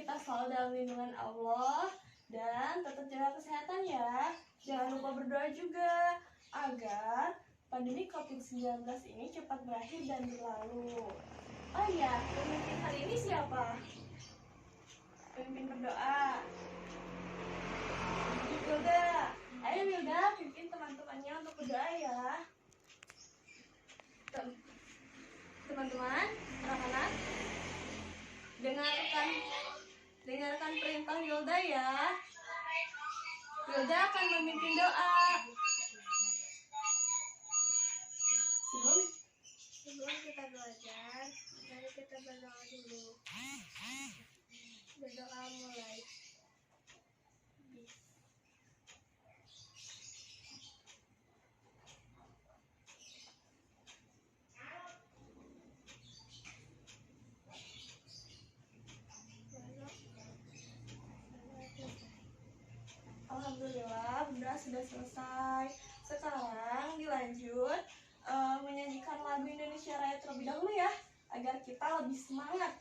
kita selalu dalam lindungan Allah dan tetap jaga kesehatan ya. Jangan lupa berdoa juga agar pandemi COVID-19 ini cepat berakhir dan berlalu. Oh iya, pemimpin hari ini siapa? Pemimpin berdoa. Wilda. Ayo Wilda, pimpin teman-temannya untuk berdoa ya. Teman-teman, anak-anak, dengarkan perintah Wilda ya. Wilda akan memimpin doa. Sebelum kita belajar, mari kita berdoa dulu. Berdoa mulai. Alhamdulillah, Bunda sudah selesai. Sekarang dilanjut menyanyikan lagu Indonesia Raya terlebih dahulu ya, agar kita lebih semangat.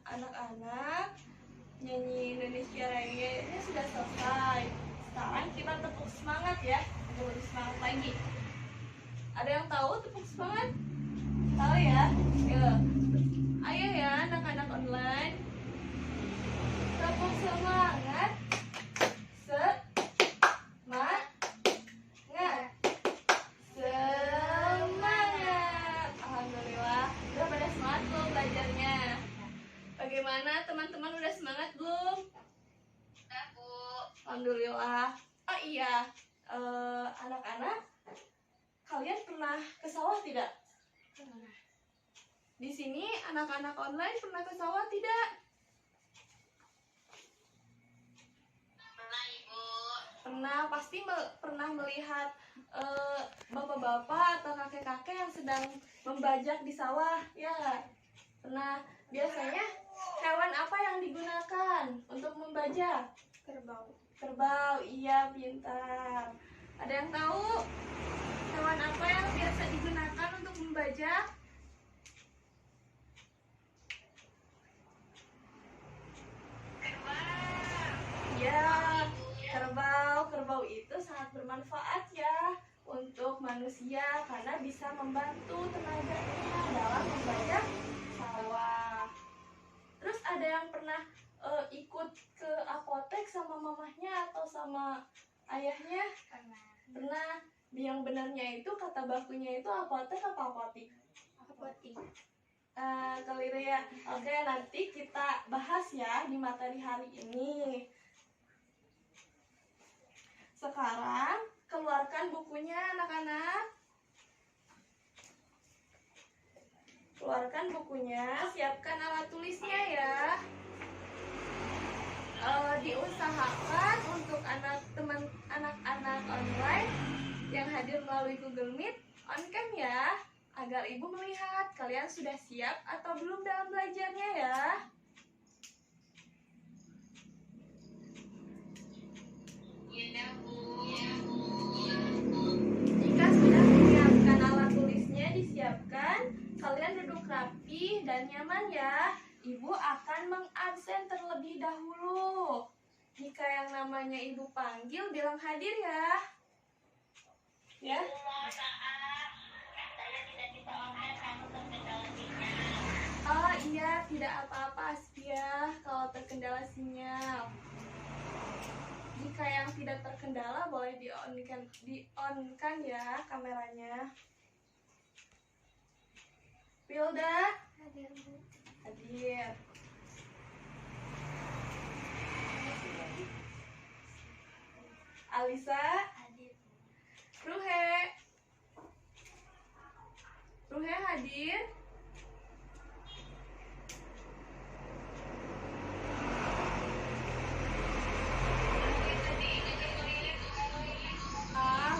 Anak-anak, nyanyi Indonesia Raya ini sudah selesai. Sekarang kita tepuk semangat ya, untuk lebih semangat lagi. Ada yang tahu tepuk semangat? Tahu ya? Ayo ya anak-anak online, tepuk semangat. Alhamdulillah, udah pada semangat belum belajarnya? Bagaimana teman-teman, udah semangat belum? Udah, Bu. Alhamdulillah. Oh iya, anak-anak, kalian pernah ke sawah tidak? Pernah. Di sini anak-anak online pernah ke sawah tidak? Pernah, Ibu. Pernah, pasti pernah melihat bapak-bapak atau kakek-kakek yang sedang membajak di sawah, ya nggak? Pernah. Biasanya hewan apa yang digunakan untuk membajak? Kerbau. Kerbau, iya, pintar. Ada yang tahu hewan apa yang biasa digunakan untuk membajak? Ya, kerbau. Kerbau itu sangat bermanfaat ya untuk manusia karena bisa membantu tenaganya dalam membajak sawah. Terus ada yang pernah ikut ke apotek sama mamahnya atau sama ayahnya? Pernah. Pernah. Yang benarnya itu kata bakunya itu apotek apa apotik? Voting. Keliru ya. Oke, nanti kita bahas ya di materi hari ini. Sekarang keluarkan bukunya anak-anak. Keluarkan bukunya, siapkan alat tulisnya ya. Diusahakan untuk anak-anak online yang hadir melalui Google Meet on cam ya, agar ibu melihat kalian sudah siap atau belum dalam belajarnya ya. Jika sudah menyiapkan alat tulisnya, disiapkan, kalian duduk rapi dan nyaman ya. Ibu akan mengabsen terlebih dahulu. Jika yang namanya ibu panggil, bilang hadir ya. Ya. Oh iya, tidak apa-apa Aspia kalau terkendala sinyal. Jika yang tidak terkendala boleh di-on-kan ya kameranya. Wilda Hadir, Bu. hadir. Alisa Hadir. Ruhe hadir.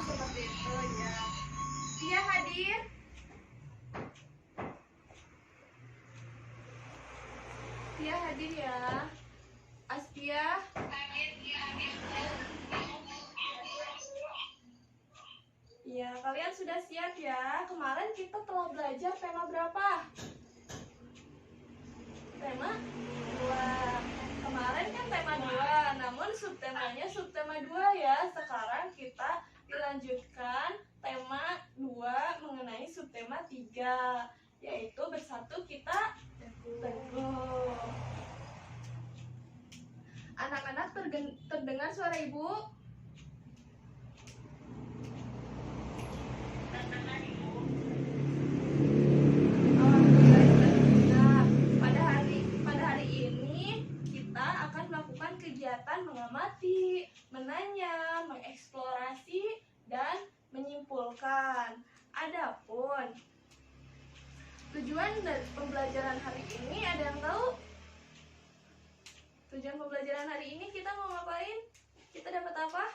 Seperti itu ya. Tia hadir. Tia hadir ya. Aspia ya, kalian sudah siap ya. Kemarin kita telah belajar tema berapa? Tema 2. Kemarin kan tema 2, namun subtema 2 ya. Sekarang kita dilanjutkan tema 2 mengenai subtema 3, yaitu bersatu kita teguh. Anak-anak terdengar suara ibu? Alhamdulillah. Pada hari ini kita akan melakukan kegiatan mengamati, menanya, mengeksplorasi, dan menyimpulkan. Adapun tujuan dari pembelajaran hari ini, ada yang tahu? Tujuan pembelajaran hari ini kita mau ngapain? Kita dapat apa?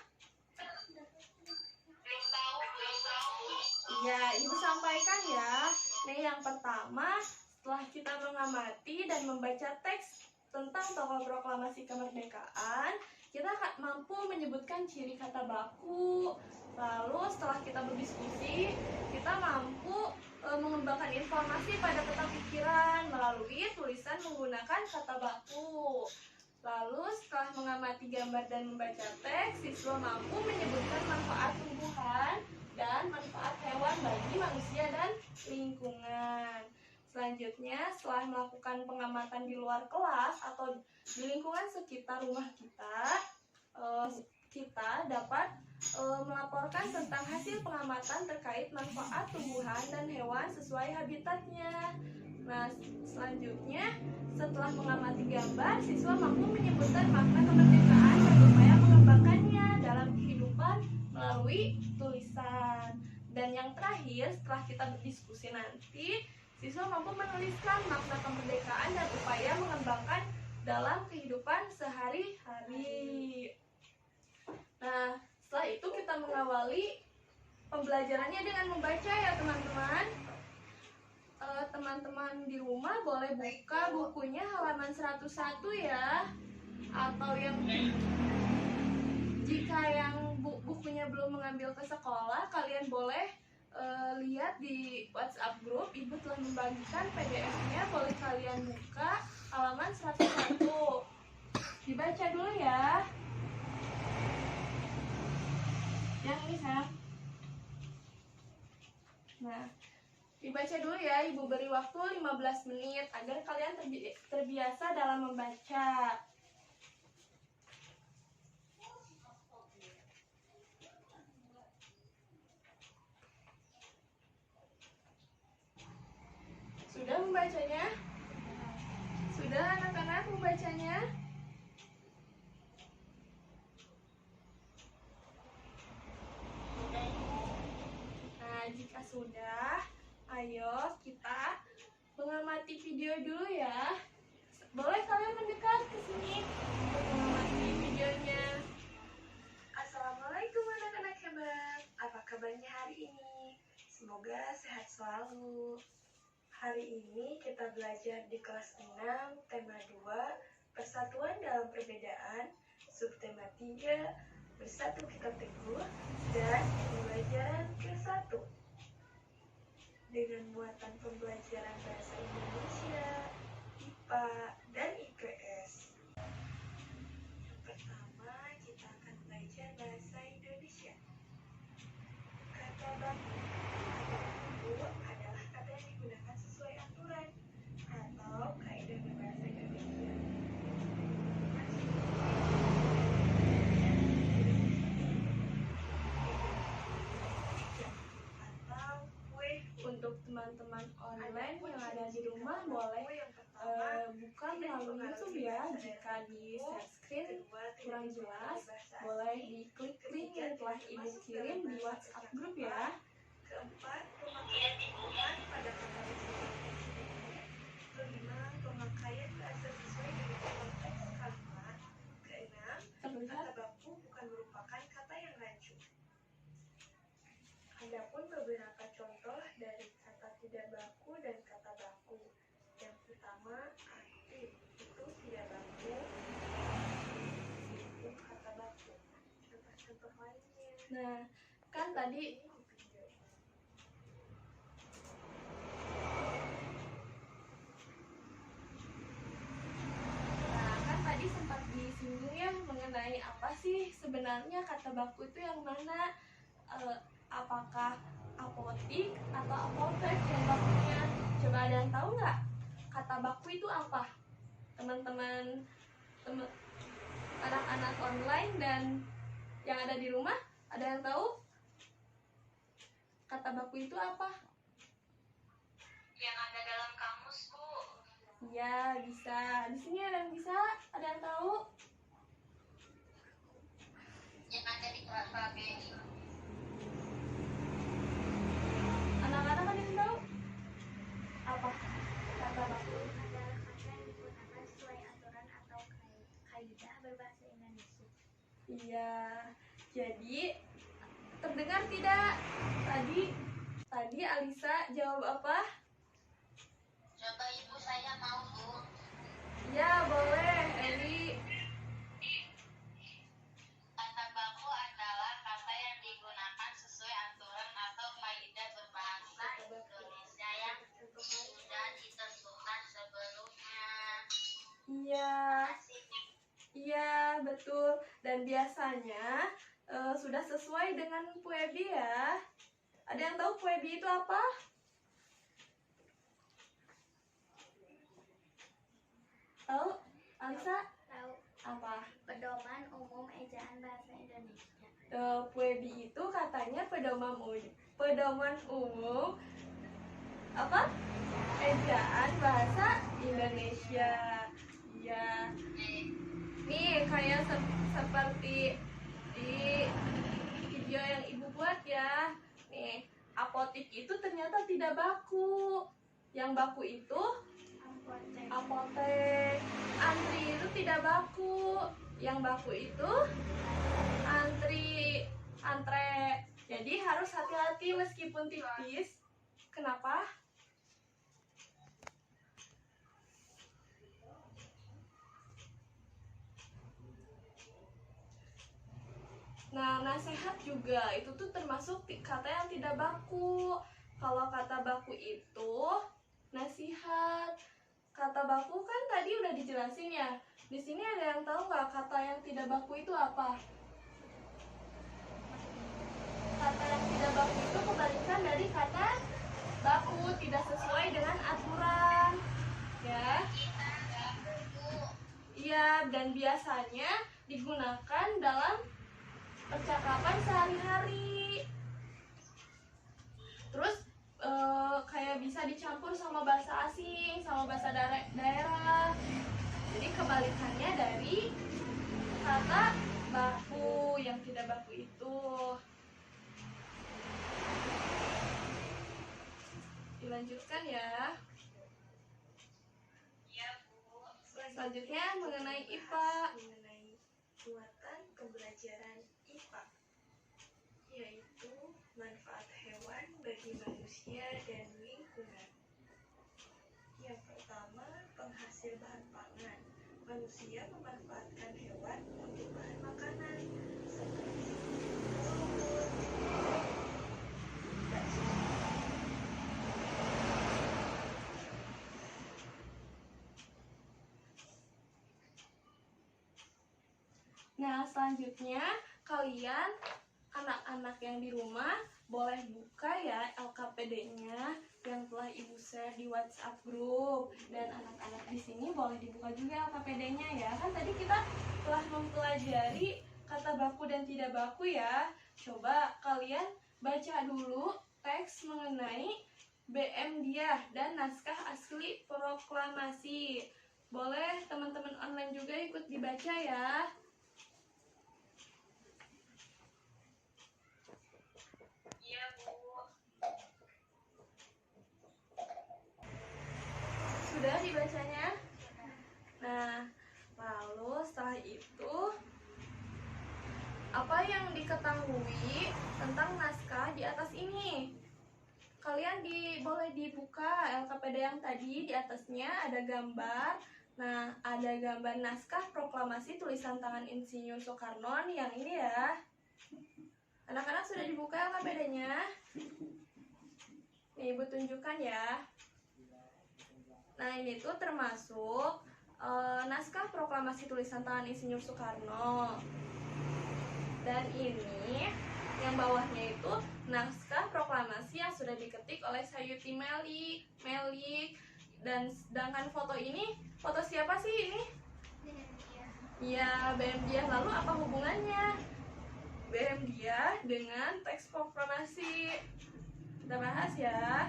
Ya, ibu sampaikan ya. Nih, yang pertama, setelah kita mengamati dan membaca teks tentang tokoh proklamasi kemerdekaan, kita akan mampu menyebutkan ciri kata baku. Lalu setelah kita berdiskusi, kita mampu mengembangkan informasi pada peta pikiran melalui tulisan menggunakan kata baku. Lalu setelah mengamati gambar dan membaca teks, siswa mampu menyebutkan manfaat tumbuhan dan manfaat hewan bagi manusia dan lingkungan. Selanjutnya, setelah melakukan pengamatan di luar kelas atau di lingkungan sekitar rumah kita, kita dapat melaporkan tentang hasil pengamatan terkait manfaat tumbuhan dan hewan sesuai habitatnya. Nah, selanjutnya, setelah mengamati gambar, siswa mampu menyebutkan makna kemerdekaan dan upaya mengembangkannya dalam kehidupan melalui tulisan. Dan yang terakhir, setelah kita berdiskusi nanti, siswa mampu menuliskan makna kemerdekaan dan upaya mengembangkan dalam kehidupan sehari-hari. Nah, setelah itu kita mengawali pembelajarannya dengan membaca ya teman-teman. Teman-teman di rumah boleh buka bukunya halaman 101 ya. Atau yang jika yang bukunya belum mengambil ke sekolah, kalian boleh lihat di WhatsApp grup. Ibu telah membagikan PDF-nya, boleh kalian buka halaman 101. Dibaca dulu ya. Yang ini Sam. Nah, dibaca dulu ya. Ibu beri waktu 15 menit agar kalian terbiasa dalam membaca. sudah, ayo kita mengamati video dulu ya. Boleh kalian mendekat ke sini untuk mengamati videonya. Assalamualaikum anak-anak hebat. Apa kabarnya hari ini? Semoga sehat selalu. Hari ini kita belajar di kelas 6, tema 2, Persatuan dalam Perbedaan, subtema 3, Bersatu Kita Teguh, dan pembelajaran ke-1. Dengan muatan pembelajaran bahasa Indonesia, IPA, dan IPS. Yang pertama, kita akan belajar bahasa Indonesia. Kata baku. Kata baku adalah kata yang digunakan sesuai aturan atau kaidah berbahasa Indonesia. Atau kue. Untuk teman-teman online yang ada di rumah boleh buka melalui YouTube ya. Jika di share screen kurang jelas, boleh diklik link yang telah ibu kirim di WhatsApp grup ya. Keempat, pemakaian tingkat pada kata sesuai teks ini. Kelima, pemakaian bahasa sesuai dengan konteks kalimat. Keenam, kata baku bukan merupakan kata yang rancu. Adapun beberapa contoh dari kata tidak baku dan kata baku. Yang pertama, aktif itu tidak baku. Itu kata baku. Contoh-contoh lainnya. Nah, kan tadi sempat disinggung ya mengenai apa sih sebenarnya kata baku itu yang mana, apakah apotik atau apotek yang bakunya. Coba ada yang tahu nggak kata baku itu apa? Teman-teman anak-anak online dan yang ada di rumah, ada yang tahu kata baku itu apa? Yang ada dalam kamus, Bu. Iya, bisa. Di sini ada yang bisa? Ada yang tahu? Yang ada di kelas KBI. Anak-anak ada yang tahu? Apa kata baku? Adalah kata yang digunakan sesuai aturan atau kaidah berbahasa Indonesia. Iya. Jadi terdengar tidak? Tadi Alisa jawab apa? Coba Ibu, saya mau, Bu. Ya, boleh, Eli. Kata baku adalah kata yang digunakan sesuai aturan atau kaidah berbahasa Indonesia yang sudah ditentukan sebelumnya. Iya. Iya, betul. Dan biasanya sudah sesuai dengan PUEBI ya. Ada yang tahu PUEBI itu apa? Tahu? Alisa? Tahu. Apa? Pedoman umum ejaan bahasa Indonesia. PUEBI itu katanya pedoman umum apa? Ejaan bahasa Indonesia. Iya. Nih kayak seperti di video yang ibu buat ya. Nih, apotik itu ternyata tidak baku. Yang baku itu apotek. Antri itu tidak baku. Yang baku itu antre. Jadi harus hati-hati meskipun tipis. Kenapa? Nah, nasihat juga itu tuh termasuk kata yang tidak baku. Kalau kata baku itu nasihat. Kata baku kan tadi udah dijelasin ya. Di sini ada yang tahu nggak kata yang tidak baku itu apa? Kata yang tidak baku itu kebalikan dari kata baku, tidak sesuai dengan aturan. Ya. Iya, dan biasanya digunakan dalam percakapan sehari-hari. Terus kayak bisa dicampur sama bahasa asing, sama bahasa daerah. Jadi kebalikannya dari kata baku yang tidak baku itu. lanjutkan ya. Iya, Bu. Selanjutnya mengenai kita IPA. bahas mengenai muatan pembelajaran IPA, yaitu manfaat hewan bagi manusia dan lingkungan. Yang pertama, penghasil bahan pangan. Manusia memanfaatkan hewan untuk bahan makanan seperti rumput, bakso. Nah, selanjutnya kalian anak-anak yang di rumah boleh buka ya LKPD-nya yang telah Ibu share di WhatsApp grup, dan anak-anak di sini boleh dibuka juga LKPD-nya ya. Kan tadi kita telah mempelajari kata baku dan tidak baku ya. Coba kalian baca dulu teks mengenai BM Diah dan naskah asli proklamasi. Boleh teman-teman online juga ikut dibaca ya. Iya, Bu. Sudah dibacanya? Nah, lalu setelah itu apa yang diketahui tentang naskah di atas ini? Kalian boleh dibuka LKPD yang tadi, di atasnya ada gambar. Nah, ada gambar naskah proklamasi tulisan tangan Insinyur Soekarno yang ini ya. Anak-anak sudah dibuka LKPD-nya? Nih, Ibu tunjukkan ya. Nah, ini tuh termasuk naskah proklamasi tulisan tangan Insinyur Soekarno. Dan ini yang bawahnya itu naskah proklamasi yang sudah diketik oleh Sayuti Melik. Dan sedangkan foto ini, foto siapa sih ini? Iya, BM Diah. Lalu apa hubungannya BM Diah dengan teks proklamasi? Kita bahas ya.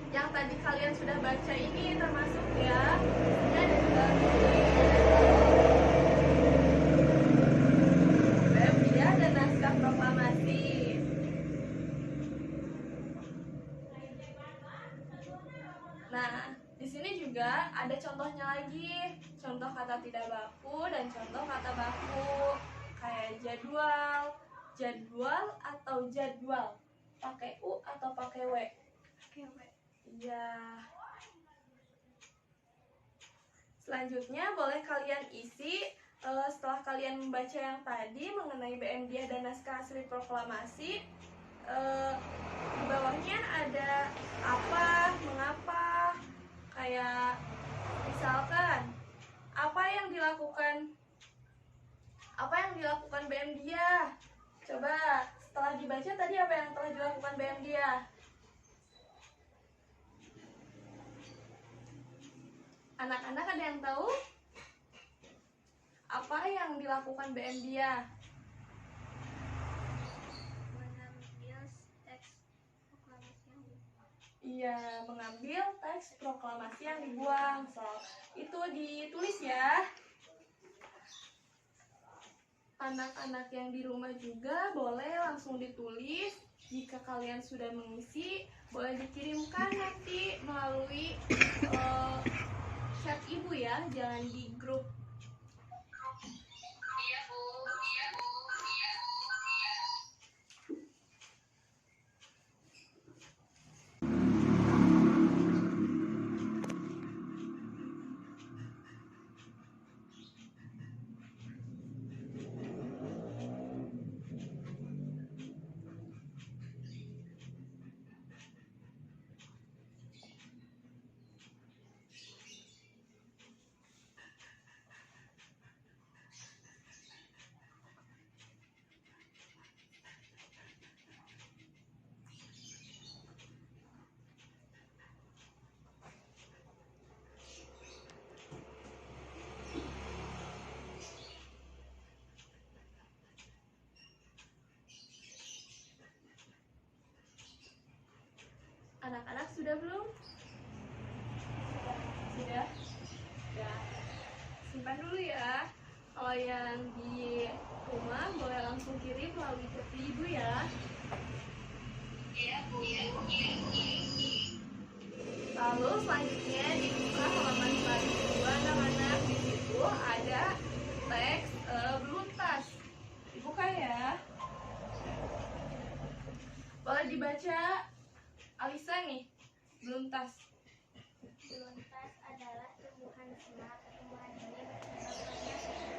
Yang tadi kalian sudah baca ini termasuk ya. Ini ada juga BM Diah dan naskah proklamasi. Nah, di sini juga ada contohnya lagi. Contoh kata tidak baku dan contoh kata baku. Kayak jadwal, jadwal atau jadwal. Pakai U atau pakai W? Oke, Mbak. Iya. Selanjutnya boleh kalian isi setelah kalian membaca yang tadi mengenai BM Diah dan naskah asli proklamasi. Di bawahnya ada apa, mengapa, kayak misalkan apa yang dilakukan BM Diah. Coba setelah dibaca tadi apa yang telah dilakukan BM Diah? Anak-anak ada yang tahu? Apa yang dilakukan BM Diah? Mengambil teks proklamasi yang Iya, mengambil teks proklamasi yang dibuang. So, itu ditulis ya. Anak-anak yang di rumah juga boleh langsung ditulis. Jika kalian sudah mengisi, boleh dikirimkan nanti melalui chat ibu ya, jangan di grup. Iya, Bu. Iya, Bu. Iya, Bu. Iya. Anak-anak sudah belum? Sudah? Ya. Simpan dulu ya. Kalau yang di rumah boleh langsung kirim melalui chat ibu ya. Iya, Bu. Iya, Bu. Iya, Bu. Lalu selanjutnya dibuka halaman selanjutnya dua anak-anak. Di situ ada teks beluntas. Dibuka ya. Boleh dibaca Alisa nih, beluntas. Beluntas adalah tumbuhan semak. Tumbuhan ini berwarna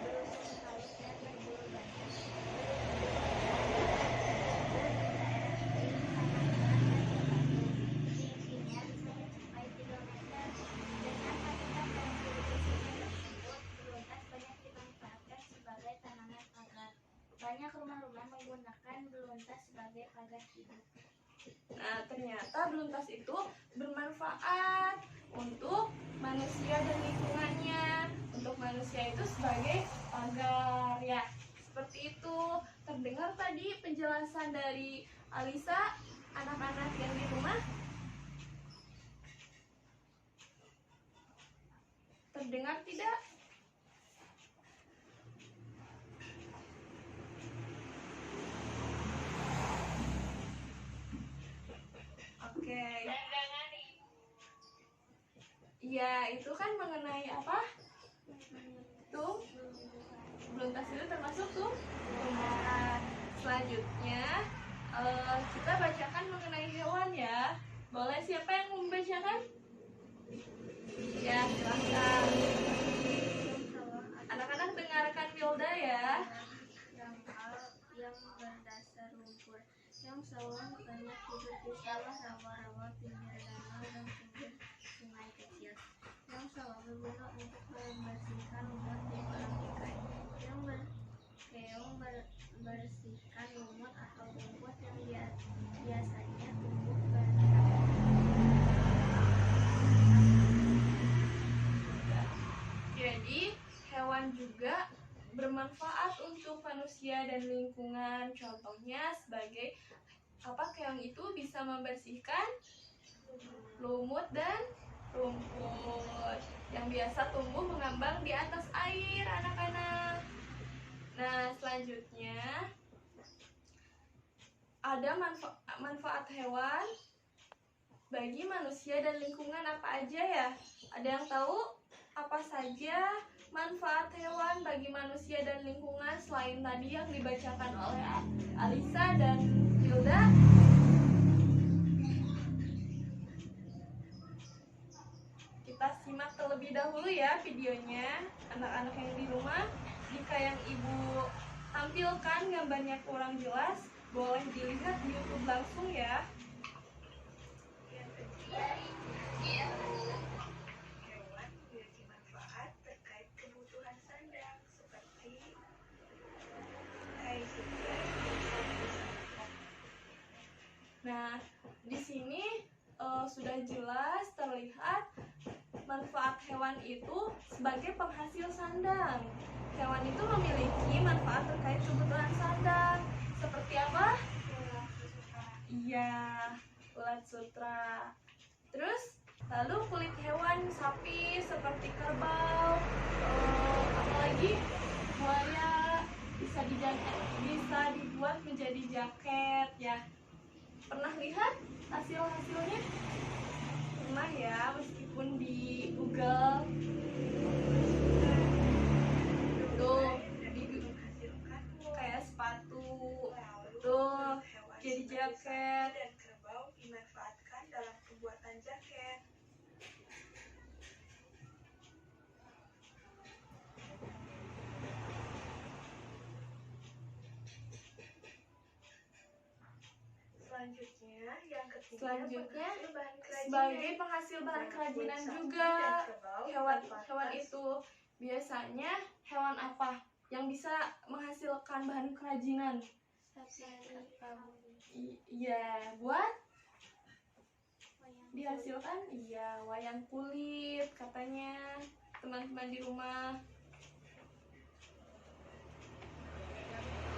belusung halus dan berbulu panjang. Tingginya bisa mencapai 3 meter. Dengan habitat dan ciri fisiknya tersebut, beluntas banyak dimanfaatkan sebagai tanaman pagar. Banyak rumah-rumah menggunakan beluntas sebagai pagar hidup. Nah, ternyata beluntas itu bermanfaat untuk manusia dan lingkungannya. Untuk manusia itu sebagai pagar ya. Seperti itu. Terdengar tadi penjelasan dari Alisa, anak-anak yang di rumah? Terdengar tidak? Oke. Iya, itu kan mengenai apa? Tuh, beluntas itu termasuk tumbuhan. Selanjutnya, kita bacakan mengenai hewan ya. Boleh siapa yang membacakan? Ya, silahkan. Anak-anak dengarkan Wilda ya. Yang berdasar lumpur, yang sawang banyak hidup di sawah, rawa-rawa, pinggir danau, dan pinggir sungai kecil. Yang sawang berguna untuk membersihkan lumut di kolam ikan. Yang berkeong membersihkan lumut atau rumput yang biasanya tumbuh Jadi, hewan juga bermanfaat untuk manusia dan lingkungan. Contohnya sebagai apa, keong itu bisa membersihkan lumut dan rumput yang biasa tumbuh mengambang di atas air, anak-anak. Nah, selanjutnya ada manfaat hewan bagi manusia dan lingkungan apa aja ya? Ada yang tahu apa saja manfaat hewan bagi manusia dan lingkungan selain tadi yang dibacakan oleh Alisa dan Hilda? Kita simak terlebih dahulu ya videonya, anak-anak yang di rumah. Jika yang ibu tampilkan gambarnya kurang jelas, boleh dilihat di YouTube langsung ya. Yang kedua, hewan memiliki manfaat terkait kebutuhan sandang seperti air segar dan sapi. Nah, di sini sudah jelas terlihat manfaat hewan itu sebagai penghasil sandang. Hewan itu memiliki manfaat terkait kebutuhan sandang. Seperti apa? Iya, ulat sutra. Terus, lalu kulit hewan sapi seperti kerbau, apalagi buaya bisa dibuat menjadi jaket ya. Pernah lihat hasil-hasilnya? Pernah ya, meskipun di Google. Tuh, kayak sepatu. Tuh, jadi jaket. Dan kerbau dimanfaatkan dalam pembuatan jaket. Selanjutnya, yang ketiga, Selanjutnya, penghasil bahan kerajinan. sebagai penghasil bahan kerajinan juga. Hewan itu biasanya hewan apa yang bisa menghasilkan bahan kerajinan? Iya, buat dihasilkan, iya, wayang kulit katanya teman-teman di rumah.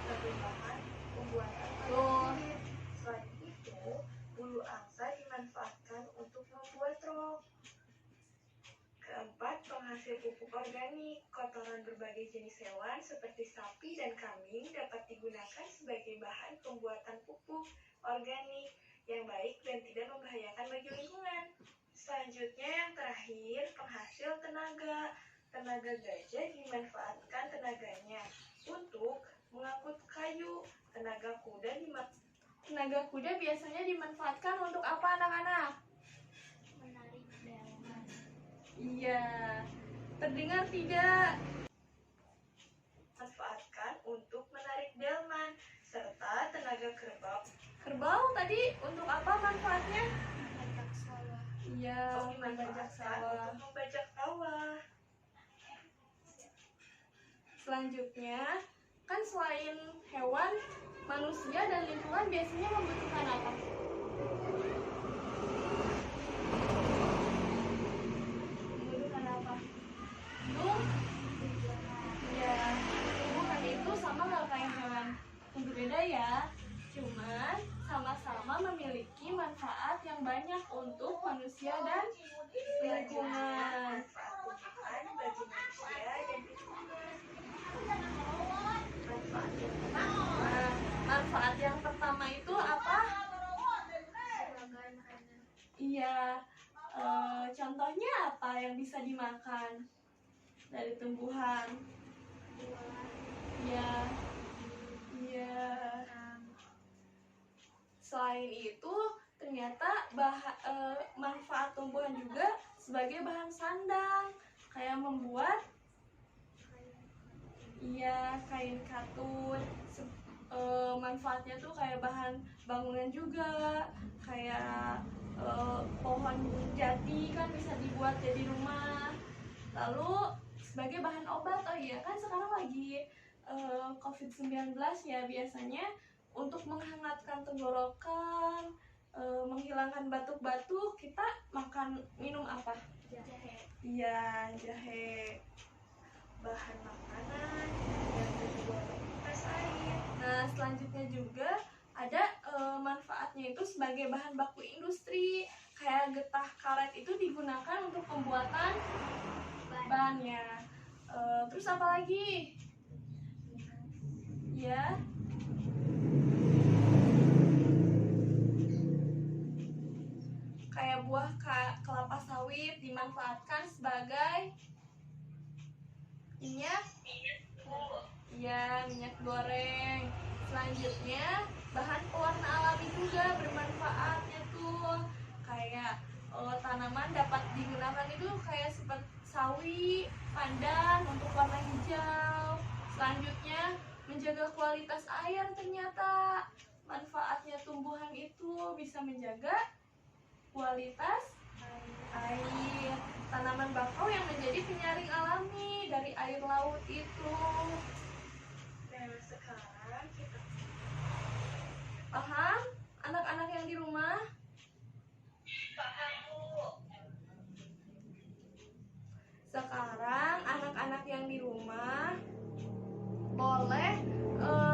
Sebagai bahan pembuatan Tuh. wayang kulit. Selain itu, bulu angsa dimanfaatkan untuk membuat rok. Keempat, penghasil pupuk organik. Kotoran berbagai jenis hewan seperti sapi dan kambing dapat digunakan sebagai bahan pembuatan pupuk organik yang baik dan tidak membahayakan bagi lingkungan. Selanjutnya yang terakhir, penghasil tenaga. Tenaga gajah dimanfaatkan tenaganya untuk mengangkut kayu. Tenaga kuda biasanya dimanfaatkan untuk apa anak-anak? Menarik delman. Iya. Terdengar tidak? Manfaatkan untuk menarik delman serta tenaga kerbau. Kerbau tadi untuk apa manfaatnya? Membajak sawah. Iya, membajak Dimanfaatkan sawah. untuk membajak sawah. Selanjutnya, kan selain hewan, manusia dan lingkungan biasanya membutuhkan apa? Membutuhkan apa? Ya, tumbuhan itu sama nggak kayak hewan? Berbeda ya, cuman sama-sama memiliki manfaat yang banyak untuk manusia dan lingkungan. Manfaat tumbuhan bagi manusia dan lingkungan. Manfaat tumbuhan Nah, manfaat yang pertama itu apa? Sebagai makanan. Iya, contohnya apa yang bisa dimakan dari tumbuhan? Buah. Iya, iya. Selain itu, ternyata manfaat tumbuhan juga sebagai bahan sandang, kayak membuat kain katun. Manfaatnya tuh kayak bahan bangunan juga, kayak pohon jati kan bisa dibuat jadi rumah. Lalu sebagai bahan obat, oh iya kan sekarang lagi COVID-19 ya, biasanya untuk menghangatkan tenggorokan, menghilangkan batuk-batuk, kita minum apa? Jahe. Iya, jahe. bahan makanan yang kedua tes air. Nah, selanjutnya juga ada manfaatnya itu sebagai bahan baku industri. Kayak getah karet itu digunakan untuk pembuatan bannya. Terus apa lagi? Ya. Kayak buah kelapa sawit dimanfaatkan sebagai minyak. Iya, minyak goreng. Selanjutnya, bahan pewarna alami juga bermanfaatnya tuh. Kayak tanaman dapat digunakan itu kayak seperti sawi, pandan untuk warna hijau. Selanjutnya, menjaga kualitas air ternyata. Manfaatnya tumbuhan itu bisa menjaga kualitas air. Tanaman bakau yang menjadi penyaring alami dari air laut itu. Nah, sekarang kita Paham? Anak-anak yang di rumah? paham, Bu. Sekarang anak-anak yang di rumah boleh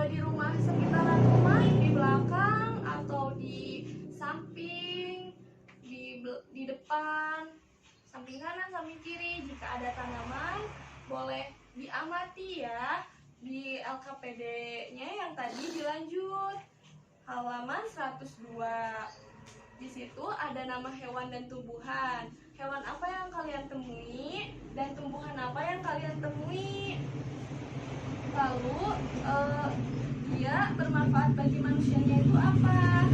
di rumah sekitaran rumah, di belakang atau di samping, di depan, samping kanan, samping kiri. Jika ada tanaman boleh diamati ya. Di LKPD-nya yang tadi dilanjut halaman 102. Di situ ada nama hewan dan tumbuhan. Hewan apa yang kalian temui dan tumbuhan apa yang kalian temui. Lalu dia bermanfaat bagi manusianya itu apa?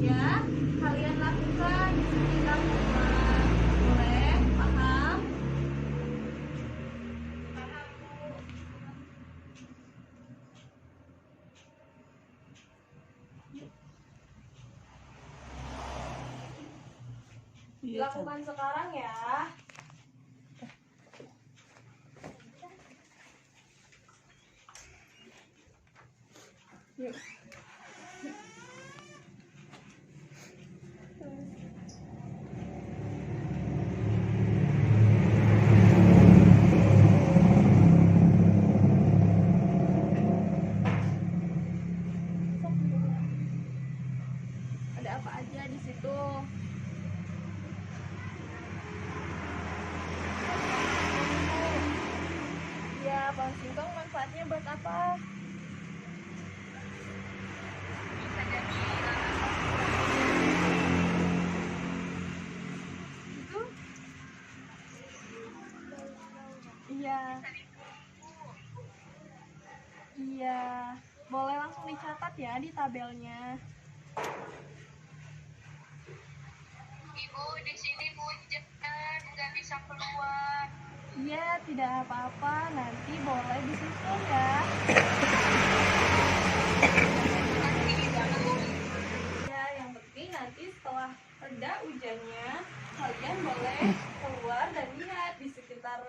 Ya, kalian lakukan di sekitar rumah. Boleh? Paham? Paham, Bu. Lakukan sekarang ya. Yuk. Ada apa aja di situ? Ya, pohon singkong manfaatnya buat apa? Bisa jadi lahan Iya, boleh langsung dicatat ya di tabelnya. Ibu, di sini hujan, nggak bisa keluar. Iya, tidak apa-apa, nanti boleh disusul ya. Ya, yang penting nanti setelah reda hujannya, kalian boleh keluar dan lihat di sekitar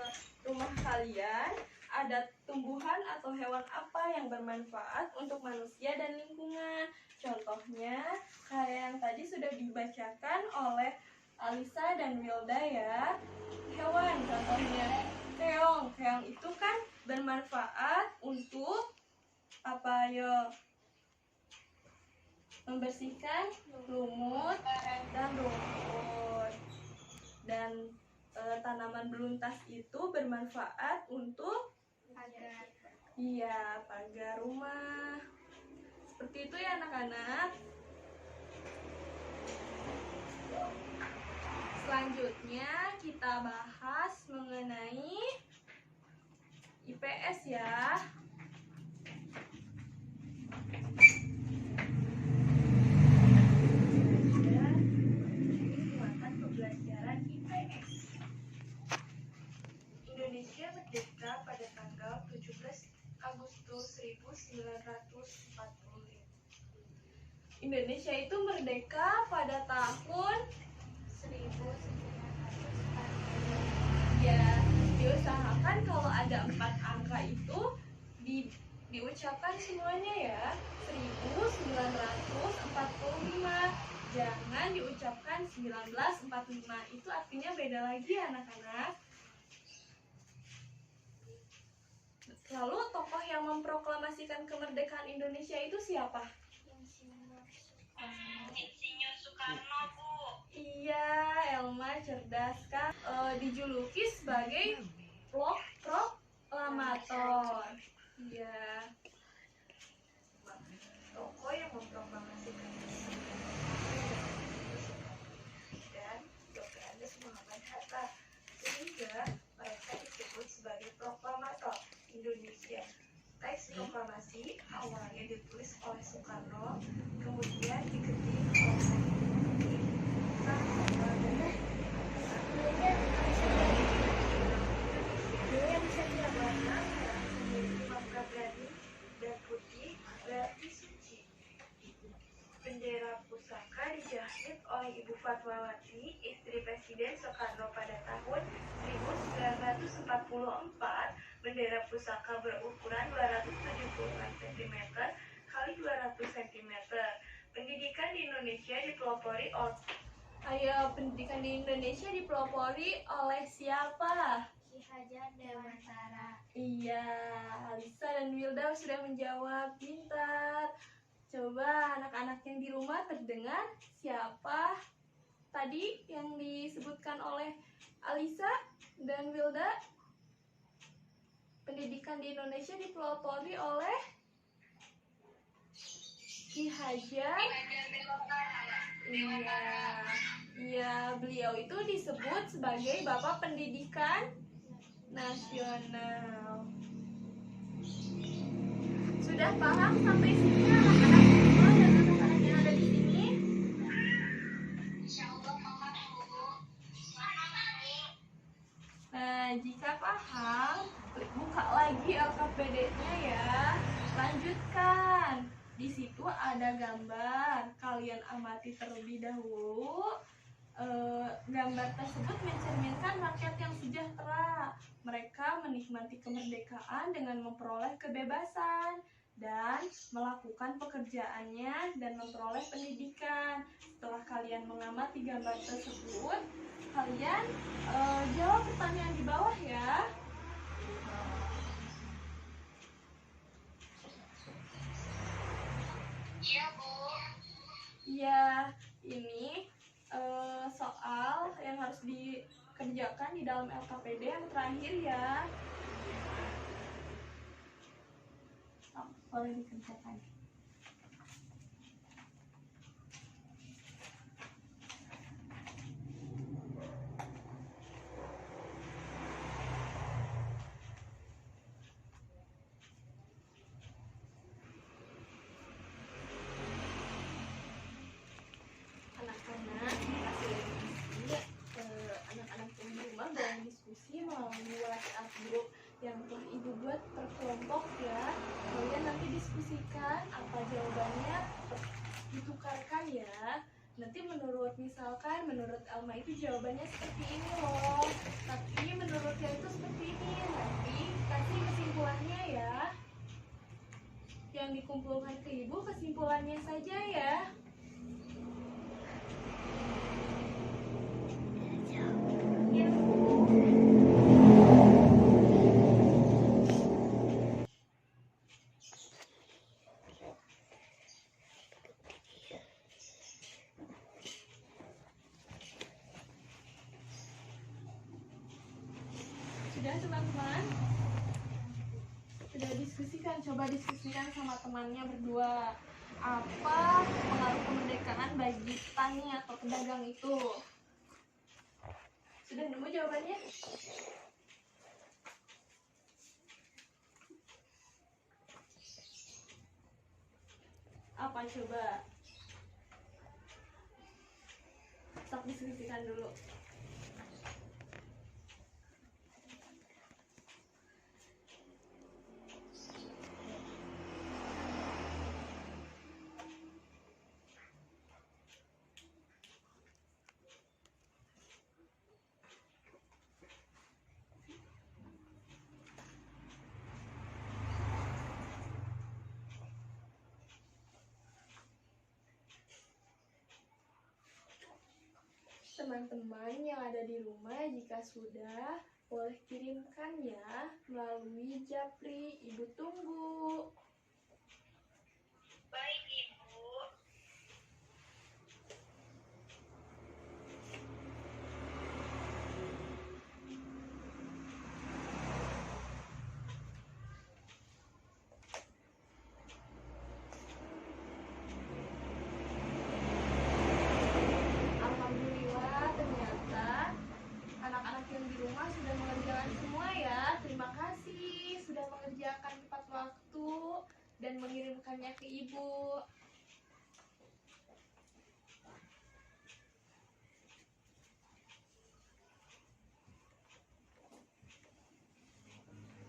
rumah kalian ada tumbuhan atau hewan apa yang bermanfaat untuk manusia dan lingkungan. Contohnya, kayak yang tadi sudah dibacakan oleh Alisa dan Wilda ya. Hewan contohnya keong. Keong itu kan bermanfaat untuk apa yo? Membersihkan lumut dan rumput. Dan tanaman beluntas itu bermanfaat untuk pagar rumah. Seperti itu ya anak-anak. Selanjutnya kita bahas mengenai IPS ya. Pembelajaran IPS. Indonesia merdeka pada tanggal 17 Agustus 1945. Indonesia itu merdeka pada tahun 1945. Ya, diusahakan kalau ada 4 angka itu diucapkan semuanya ya. 1945. Jangan diucapkan 1945. Itu artinya beda lagi ya anak-anak. Lalu tokoh yang memproklamasikan kemerdekaan Indonesia itu siapa? Insinyur Soekarno, Bu. Iya, Elma cerdas kan. Dijuluki sebagai proklamator. Iya. Tokoh yang memproklamasikan dan Dr. Andes Muhammad Hatta, sehingga mereka disebut sebagai proklamator Indonesia. Teks proklamasi awalnya ditulis oleh Soekarno, kemudian diketik oleh dan putih berarti suci. Bendera pusaka dijahit oleh Ibu Fatmawati, istri Presiden Soekarno pada tahun 1944. Bendera pusaka berukuran 276 cm x 200 cm. Pendidikan di Indonesia dipelopori oleh pendidikan di Indonesia dipelopori oleh siapa? Ki Hajar Dewantara. Iya, Alisa dan Wilda sudah menjawab, pintar. Coba anak-anak yang di rumah terdengar siapa tadi yang disebutkan oleh Alisa dan Wilda? Pendidikan di Indonesia dipelopori oleh Ki Hajar. Iya, beliau itu disebut sebagai Bapak Pendidikan Nasional. Sudah paham sampai sini anak-anak semua dan anak-anak yang ada di sini? Insyaallah paham, Bu. Nah, jika paham, buka lagi LKPD-nya ya. Lanjutkan. Di situ ada gambar. Kalian amati terlebih dahulu. Gambar tersebut mencerminkan rakyat yang sejahtera. Mereka menikmati kemerdekaan dengan memperoleh kebebasan dan melakukan pekerjaannya dan memperoleh pendidikan. Setelah kalian mengamati gambar tersebut, kalian jawab pertanyaan di bawah ya. Iya, Bu. Iya, ini soal yang harus dikerjakan di dalam LKPD yang terakhir ya. Boleh dikerjakan. Nanti misalkan menurut Elma itu jawabannya seperti ini loh. Tapi menurutnya itu seperti ini. Nanti kasih kesimpulannya ya. Yang dikumpulkan ke ibu kesimpulannya saja ya. Ya, Bu. Sudah teman-teman? Sudah diskusikan, coba diskusikan sama temannya berdua. Apa pengaruh kemerdekaan bagi petani atau pedagang itu? Sudah nemu jawabannya? Apa coba? Stop diskusikan dulu. Teman-teman yang ada di rumah, jika sudah, boleh kirimkannya melalui Japri. Ibu tunggu. Baik, Ibu. Alhamdulillah, ternyata anak-anak yang di rumah sudah mengerjakan semua ya. Terima kasih sudah mengerjakan tepat waktu dan mengirimkannya ke ibu.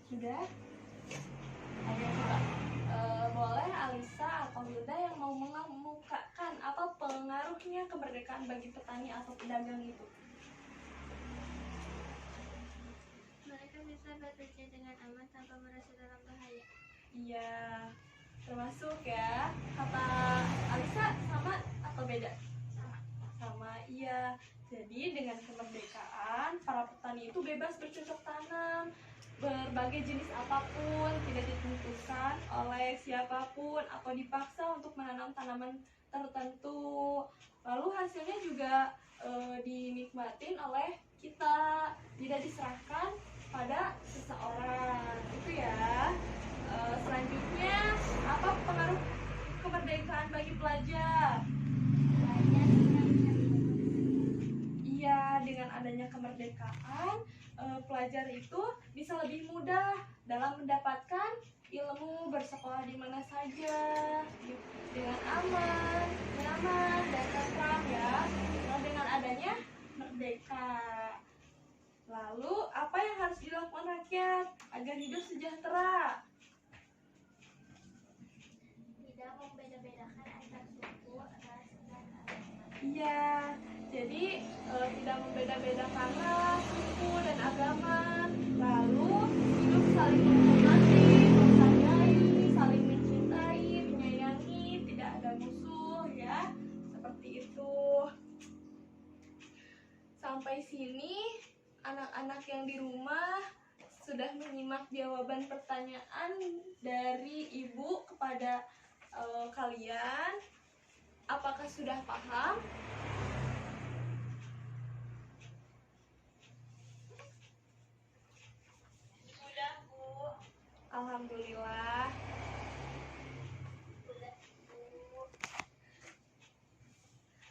Sudah? Ayo coba. Boleh Alisa atau Hilda yang mau mengemukakan apa pengaruhnya kemerdekaan bagi petani atau pedagang itu? Mereka bisa bekerja dengan aman tanpa merasa dalam bahaya. Iya, termasuk ya. Kata Alisa sama atau beda? Sama, iya. Jadi dengan kemerdekaan, para petani itu bebas bercocok tanam berbagai jenis apapun, tidak ditentukan oleh siapapun atau dipaksa untuk menanam tanaman tertentu. Lalu hasilnya juga dinikmatin oleh kita, tidak diserahkan pada seseorang. Itu ya. Selanjutnya, apa pengaruh kemerdekaan bagi pelajar? Pelajar bisa Iya, dengan adanya kemerdekaan, pelajar itu bisa lebih mudah dalam mendapatkan ilmu, bersekolah di mana saja dengan aman, nyaman, dan tentram ya. Nah, dengan adanya merdeka. Lalu, apa yang harus dilakukan rakyat agar hidup sejahtera? tidak membeda-bedakan antar suku, ras, dan agama. Iya, jadi tidak membeda-bedakan ras, suku, dan agama. Lalu hidup saling menghormati, menghargai, saling mencintai, menyayangi, tidak ada musuh ya. Seperti itu. Sampai sini anak-anak yang di rumah sudah menyimak jawaban pertanyaan dari ibu kepada kalian. Apakah sudah paham? Sudah, Bu. Alhamdulillah.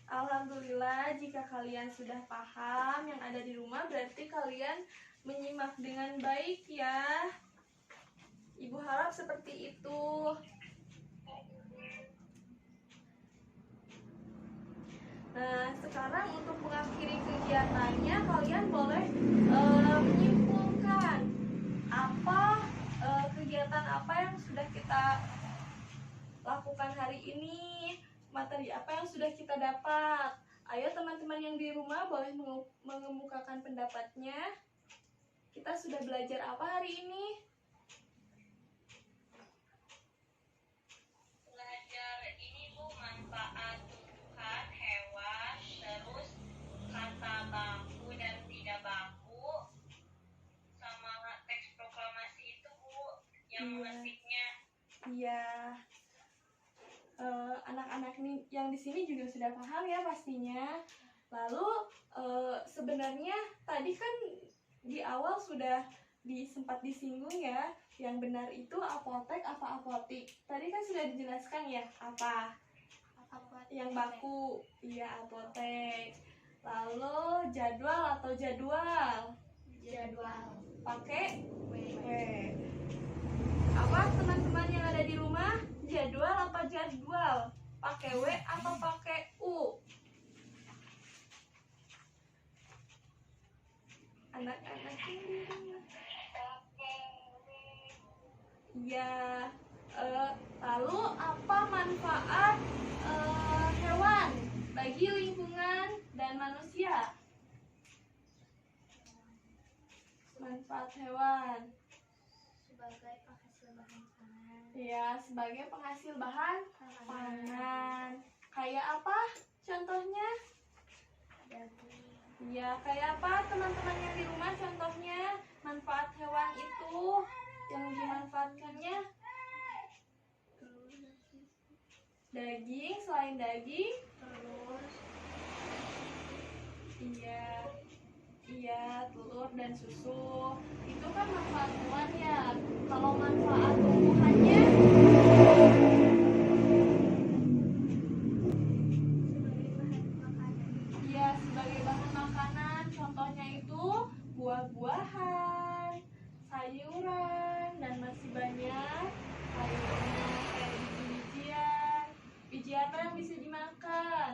Alhamdulillah, jika kalian sudah paham yang ada di rumah, berarti kalian menyimak dengan baik ya. Ibu harap seperti itu. Nah, sekarang untuk mengakhiri kegiatannya, kalian boleh menyimpulkan apa kegiatan apa yang sudah kita lakukan hari ini. materi apa yang sudah kita dapat. Ayo teman-teman yang di rumah boleh mengemukakan pendapatnya. Kita sudah belajar apa hari ini? Belajar ini Bu, manfaat tumbuhan, hewan, terus kata baku dan tidak baku, sama teks proklamasi itu Bu, yang Iya. musiknya. Iya. Anak-anak yang di sini juga sudah paham ya pastinya. Lalu sebenarnya tadi kan di awal sudah sempat disinggung ya, yang benar itu apotek apa apotik. Tadi kan sudah dijelaskan ya apa yang baku, iya apotek. Lalu jadwal atau jadwal, pakai W. Apa teman-teman yang ada di rumah, jadwal apa jadwal? Pakai W atau pakai U? Anak-anak yang di rumah. Iya. Lalu apa manfaat hewan bagi lingkungan dan manusia? Manfaat hewan. Sebagai penghasil bahan pangan. Ya, sebagai penghasil bahan pangan. Kayak apa contohnya? Daging, Ya, kayak apa teman-teman yang di rumah contohnya manfaat hewan itu yang dimanfaatkannya? telur dan susu. Daging, selain daging, Telur, iya, telur dan susu. Itu kan manfaat hewan ya. Kalau manfaat tumbuhannya, iya sebagai bahan makanan. Contohnya itu buah-buahan, sayuran, dan masih banyak sayurnya kayak biji-bijian. Biji apa yang bisa dimakan?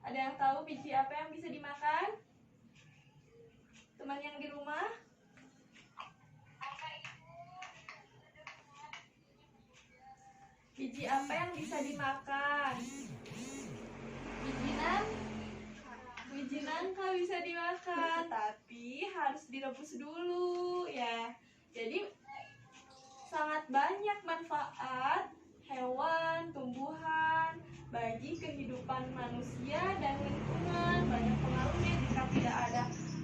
Ada yang tahu biji apa yang bisa dimakan? Teman yang di rumah? Biji apa yang bisa dimakan? Biji nangka bisa dimakan, tapi harus direbus dulu ya. Jadi sangat banyak manfaat hewan, tumbuhan bagi kehidupan manusia dan lingkungan. Banyak pengaruhnya. Jika tidak ada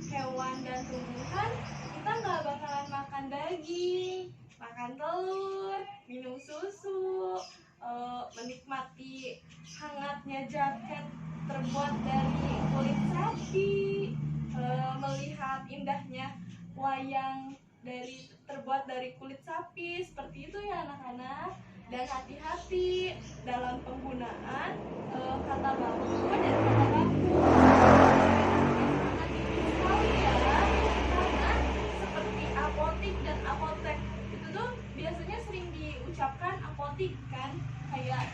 hewan dan tumbuhan, kita nggak bakalan makan daging, makan telur, minum susu, menikmati hangatnya jaket terbuat dari kulit sapi, melihat indahnya wayang terbuat dari kulit sapi. Seperti itu ya anak-anak. Dan hati-hati dalam penggunaan kata baku dan kata baku. Sangat dikit sekali ya, karena seperti apotik dan apotek itu tuh biasanya sering diucapkan apotik kan, kayak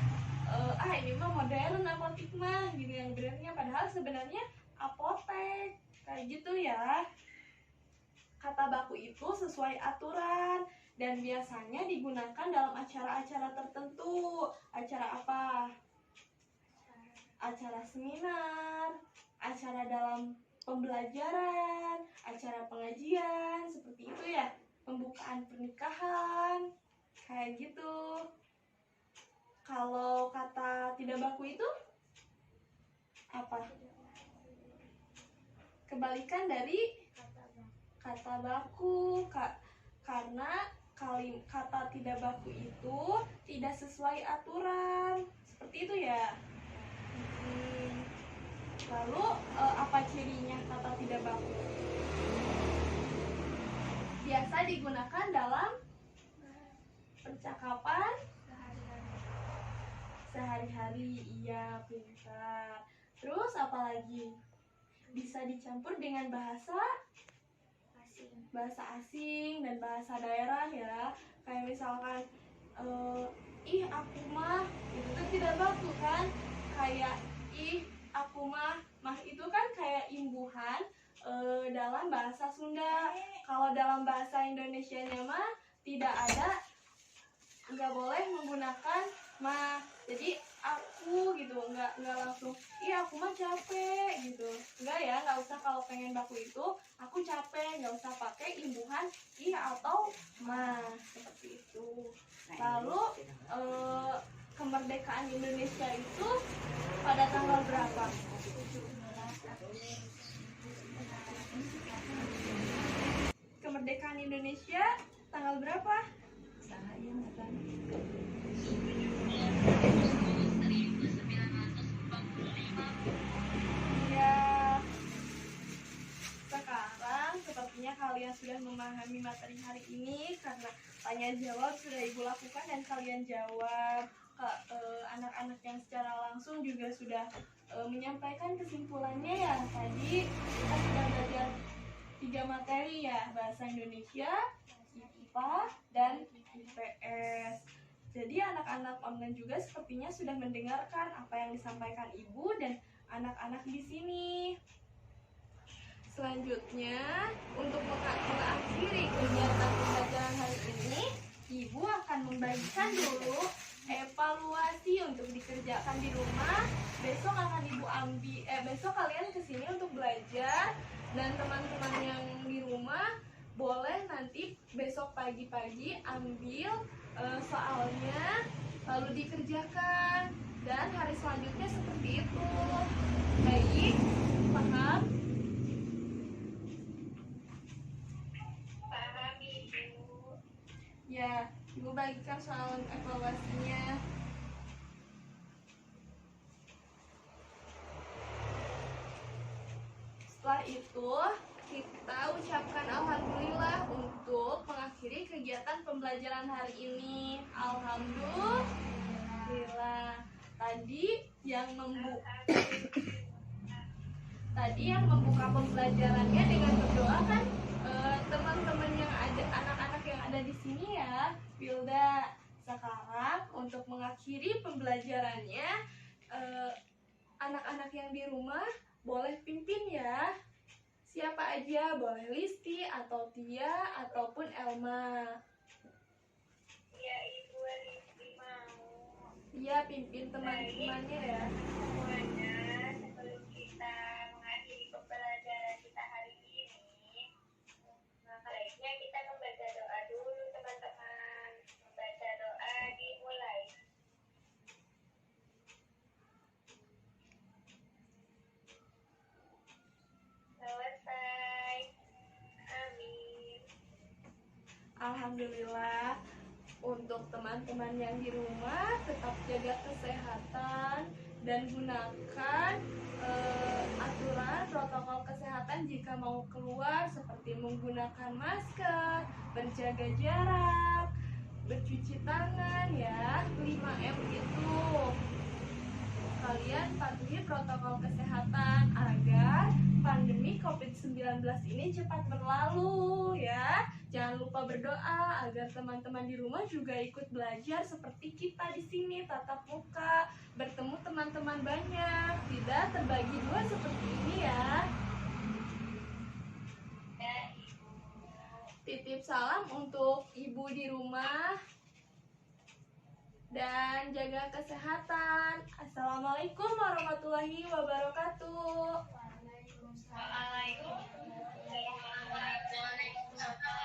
ini mah modern apotik mah gitu yang benernya, padahal sebenarnya apotek kayak gitu ya. Kata baku itu sesuai aturan dan biasanya digunakan dalam acara-acara tertentu. Acara apa? Acara seminar, acara dalam pembelajaran, acara pengajian, seperti itu ya. Pembukaan pernikahan, kayak gitu. Kalau kata tidak baku itu apa? Kebalikan dari kata baku, karena kata tidak baku itu tidak sesuai aturan. Seperti itu ya. Lalu apa cirinya kata tidak baku? Biasa digunakan dalam percakapan sehari-hari. Iya, pintar. Terus apa lagi? Bisa dicampur dengan bahasa asing dan bahasa daerah ya. Kayak misalkan aku mah, itu tuh tidak baku kan. Kayak aku mah itu kan kayak imbuhan dalam bahasa Sunda. Kalau dalam bahasa Indonesianya mah tidak ada, nggak boleh menggunakan mah. Jadi pengen baku itu, aku capek, nggak usah pakai imbuhan ih atau ma, seperti itu. Lalu kemerdekaan Indonesia itu pada tanggal berapa? Kemerdekaan Indonesia tanggal berapa? Ya, sekarang sepertinya kalian sudah memahami materi hari ini karena tanya jawab sudah ibu lakukan dan kalian jawab. Anak-anak yang secara langsung juga sudah menyampaikan kesimpulannya ya. Tadi kita sudah belajar 3 materi ya, bahasa Indonesia, IPA, dan IPS. Jadi anak-anak online juga sepertinya sudah mendengarkan apa yang disampaikan ibu dan anak-anak di sini. Selanjutnya, untuk mengakhiri kegiatan pembelajaran hari ini, ibu akan membagikan dulu evaluasi untuk dikerjakan di rumah. Besok akan ibu besok kalian kesini untuk belajar, dan teman-teman yang di rumah boleh nanti besok pagi-pagi ambil soalnya lalu dikerjakan, dan hari selanjutnya seperti itu. Baik, paham? Paham, Ibu. Ya, ibu bagikan soal evaluasinya. Setelah itu, kita ucapkan alhamdulillah untuk mengakhiri kegiatan pembelajaran hari ini. Alhamdulillah. Tadi yang membuka pembelajarannya dengan berdoa kan teman-teman yang ada, anak-anak yang ada di sini ya, Wilda. Sekarang untuk mengakhiri pembelajarannya, anak-anak yang di rumah boleh pimpin ya. Siapa aja, boleh Listi atau Tia ataupun Elma. Ya, Ibu Listi mau. Iya, pimpin teman-temannya ya. Semuanya, sebelum kita mengakhiri pembelajaran kita hari ini, baiknya kita membaca doa dulu, teman-teman. Membaca doa dimulai. Selesai. Amin. Alhamdulillah. Untuk teman-teman yang di rumah, tetap jaga kesehatan dan gunakan aturan protokol kesehatan jika mau keluar, seperti menggunakan masker, berjaga jarak, bercuci tangan ya, 5M itu. Kalian patuhi protokol kesehatan agar pandemi COVID-19 ini cepat berlalu ya. Jangan lupa berdoa agar teman-teman di rumah juga ikut belajar seperti kita di sini, tatap muka, bertemu teman-teman banyak, tidak terbagi dua seperti ini ya. Ya, Ibu. Titip salam untuk ibu di rumah dan jaga kesehatan. Assalamualaikum warahmatullahi wabarakatuh. Waalaikumsalam warahmatullahi wabarakatuh.